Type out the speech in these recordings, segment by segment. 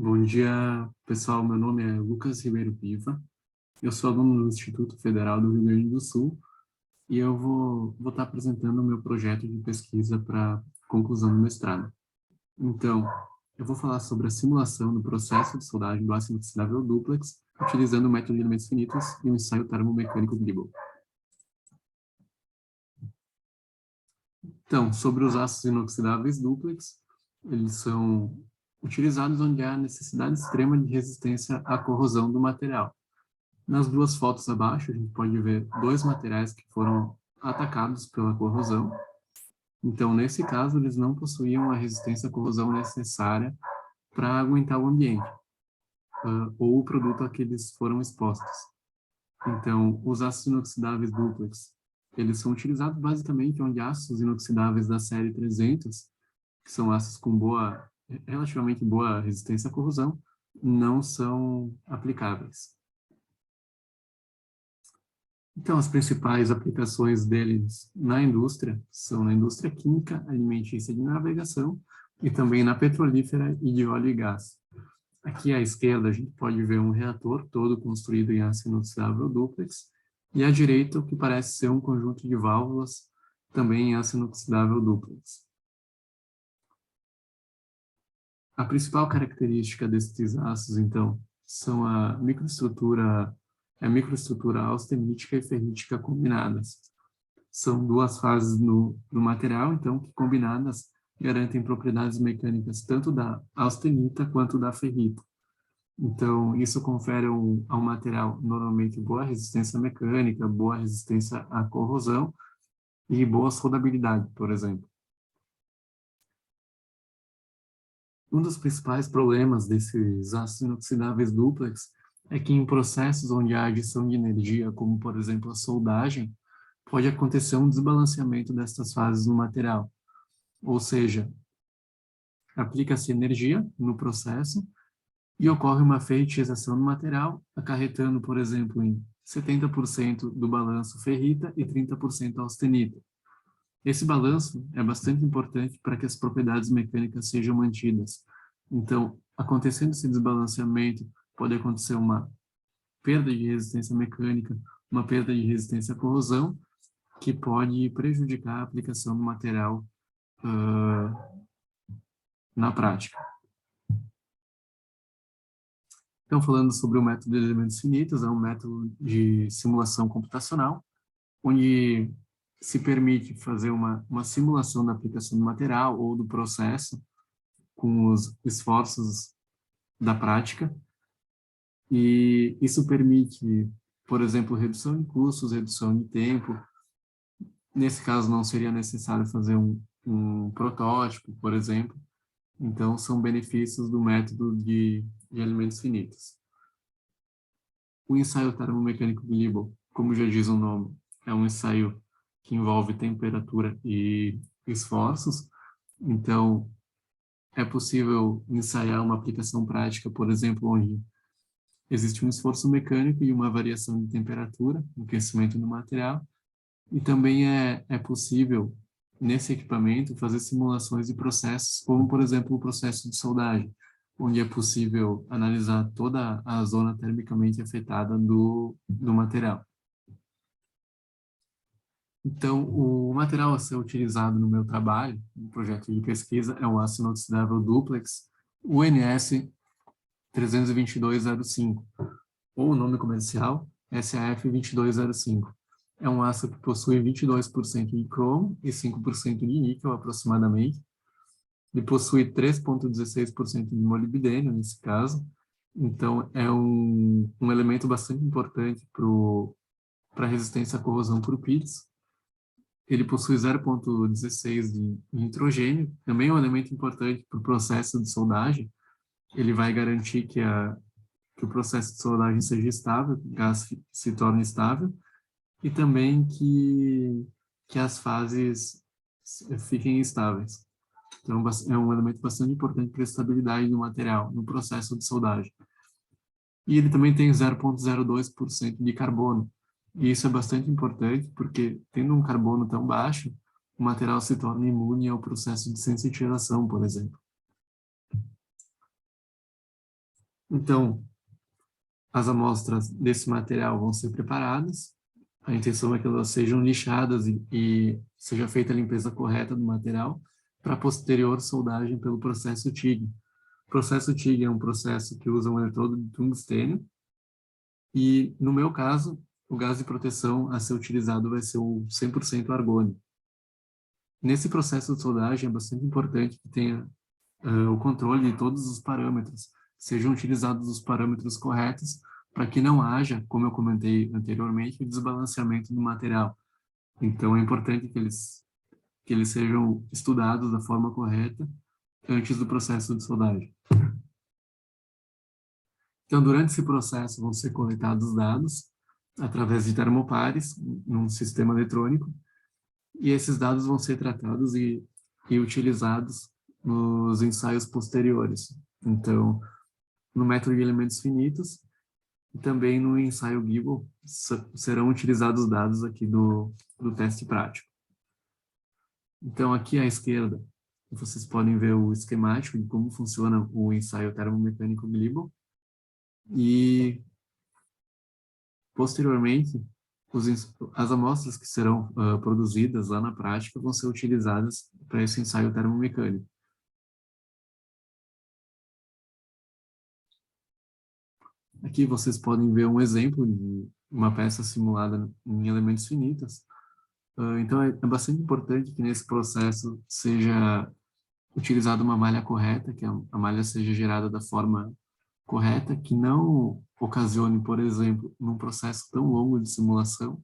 Bom dia, pessoal. Meu nome é Lucas Ribeiro Piva. Eu sou aluno do Instituto Federal do Rio Grande do Sul e eu vou estar apresentando o meu projeto de pesquisa para conclusão do mestrado. Então, eu vou falar sobre a simulação do processo de soldagem do ácido inoxidável duplex utilizando o método de elementos finitos e o ensaio termomecânico Gibbel. Então, sobre os ácidos inoxidáveis duplex, eles são utilizados onde há necessidade extrema de resistência à corrosão do material. Nas duas fotos abaixo, a gente pode ver dois materiais que foram atacados pela corrosão. Então, nesse caso, eles não possuíam a resistência à corrosão necessária para aguentar o ambiente, ou o produto a que eles foram expostos. Então, os ácidos inoxidáveis duplex, eles são utilizados basicamente onde ácidos inoxidáveis da série 300, que são ácidos com relativamente boa resistência à corrosão, não são aplicáveis. Então, as principais aplicações deles na indústria são na indústria química, alimentícia e de navegação, e também na petrolífera e de óleo e gás. Aqui à esquerda a gente pode ver um reator todo construído em aço inoxidável duplex, e à direita o que parece ser um conjunto de válvulas também em aço inoxidável duplex. A principal característica desses aços, então, são a microestrutura austenítica e ferrítica combinadas. São duas fases no material, então, que combinadas garantem propriedades mecânicas tanto da austenita quanto da ferrita. Então, isso confere ao material, normalmente, boa resistência mecânica, boa resistência à corrosão e boa soldabilidade, por exemplo. Um dos principais problemas desses ácidos inoxidáveis duplex é que em processos onde há adição de energia, como, por exemplo, a soldagem, pode acontecer um desbalanceamento dessas fases no material. Ou seja, aplica-se energia no processo e ocorre uma ferritização do material, acarretando, por exemplo, em 70% do balanço ferrita e 30% austenita. Esse balanço é bastante importante para que as propriedades mecânicas sejam mantidas. Então, acontecendo esse desbalanceamento, pode acontecer uma perda de resistência mecânica, uma perda de resistência à corrosão, que pode prejudicar a aplicação do material na prática. Então, falando sobre o método de elementos finitos, é um método de simulação computacional, onde se permite fazer uma simulação da aplicação do material ou do processo com os esforços da prática, e isso permite, por exemplo, redução de custos, redução de tempo. Nesse caso, não seria necessário fazer um protótipo, por exemplo. Então, são benefícios do método de elementos finitos. O ensaio termomecânico de Libel, como já diz o nome, é um ensaio que envolve temperatura e esforços. Então, é possível ensaiar uma aplicação prática, por exemplo, onde existe um esforço mecânico e uma variação de temperatura, no aquecimento do material. E também é possível, nesse equipamento, fazer simulações de processos, como, por exemplo, o processo de soldagem, onde é possível analisar toda a zona termicamente afetada do material. Então, o material a ser utilizado no meu trabalho, no projeto de pesquisa, é um aço inoxidável duplex UNS 32205, ou o nome comercial SAF 2205. É um aço que possui 22% de cromo e 5% de níquel, aproximadamente. Ele possui 3,16% de molibdênio, nesse caso. Então, é um elemento bastante importante para a resistência à corrosão por pits. Ele possui 0,16 de nitrogênio, também é um elemento importante para o processo de soldagem. Ele vai garantir que o processo de soldagem seja estável, que o gás se torne estável, e também que as fases fiquem estáveis. Então, é um elemento bastante importante para a estabilidade do material no processo de soldagem. E ele também tem 0,02% de carbono. E isso é bastante importante, porque tendo um carbono tão baixo, o material se torna imune ao processo de sensitização, por exemplo. Então, as amostras desse material vão ser preparadas. A intenção é que elas sejam lixadas e seja feita a limpeza correta do material para posterior soldagem pelo processo TIG. O processo TIG é um processo que usa um eletrodo de tungstênio e, no meu caso, o gás de proteção a ser utilizado vai ser o 100% argônio. Nesse processo de soldagem é bastante importante que tenha o controle de todos os parâmetros, sejam utilizados os parâmetros corretos para que não haja, como eu comentei anteriormente, o desbalanceamento do material. Então, é importante que eles sejam estudados da forma correta antes do processo de soldagem. Então, durante esse processo vão ser coletados dados através de termopares, num sistema eletrônico, e esses dados vão ser tratados e utilizados nos ensaios posteriores. Então, no método de elementos finitos e também no ensaio Gibbel serão utilizados os dados aqui do teste prático. Então, aqui à esquerda, vocês podem ver o esquemático de como funciona o ensaio termomecânico Gibbel e, posteriormente, as amostras que serão produzidas lá na prática vão ser utilizadas para esse ensaio termomecânico. Aqui vocês podem ver um exemplo de uma peça simulada em elementos finitos. Então, é bastante importante que nesse processo seja utilizada uma malha correta, que a malha seja gerada da forma correta, que não ocasione, por exemplo, num processo tão longo de simulação,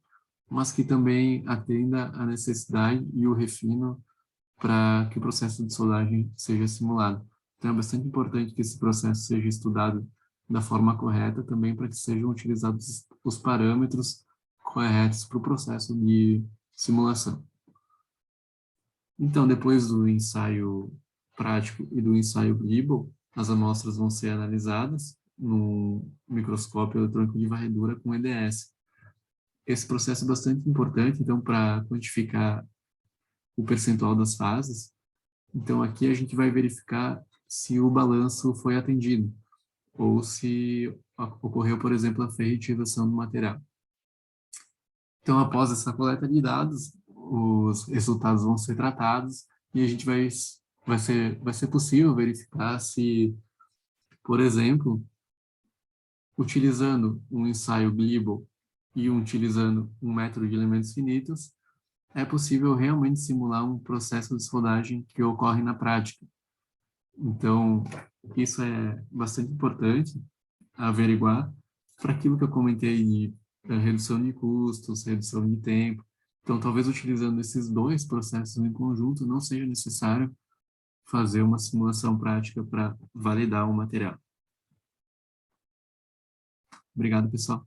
mas que também atenda à necessidade e o refino para que o processo de soldagem seja simulado. Então, é bastante importante que esse processo seja estudado da forma correta também para que sejam utilizados os parâmetros corretos para o processo de simulação. Então, depois do ensaio prático e do ensaio Gibbel, as amostras vão ser analisadas no microscópio eletrônico de varredura com EDS. Esse processo é bastante importante, então, para quantificar o percentual das fases. Então, aqui a gente vai verificar se o balanço foi atendido, ou se ocorreu, por exemplo, a ferritização do material. Então, após essa coleta de dados, os resultados vão ser tratados e a gente vai ser possível verificar se, por exemplo, utilizando um ensaio Gibbel e utilizando um método de elementos finitos, é possível realmente simular um processo de soldagem que ocorre na prática. Então, isso é bastante importante averiguar para aquilo que eu comentei de redução de custos, redução de tempo. Então, talvez utilizando esses dois processos em conjunto, não seja necessário fazer uma simulação prática para validar o material. Obrigado, pessoal.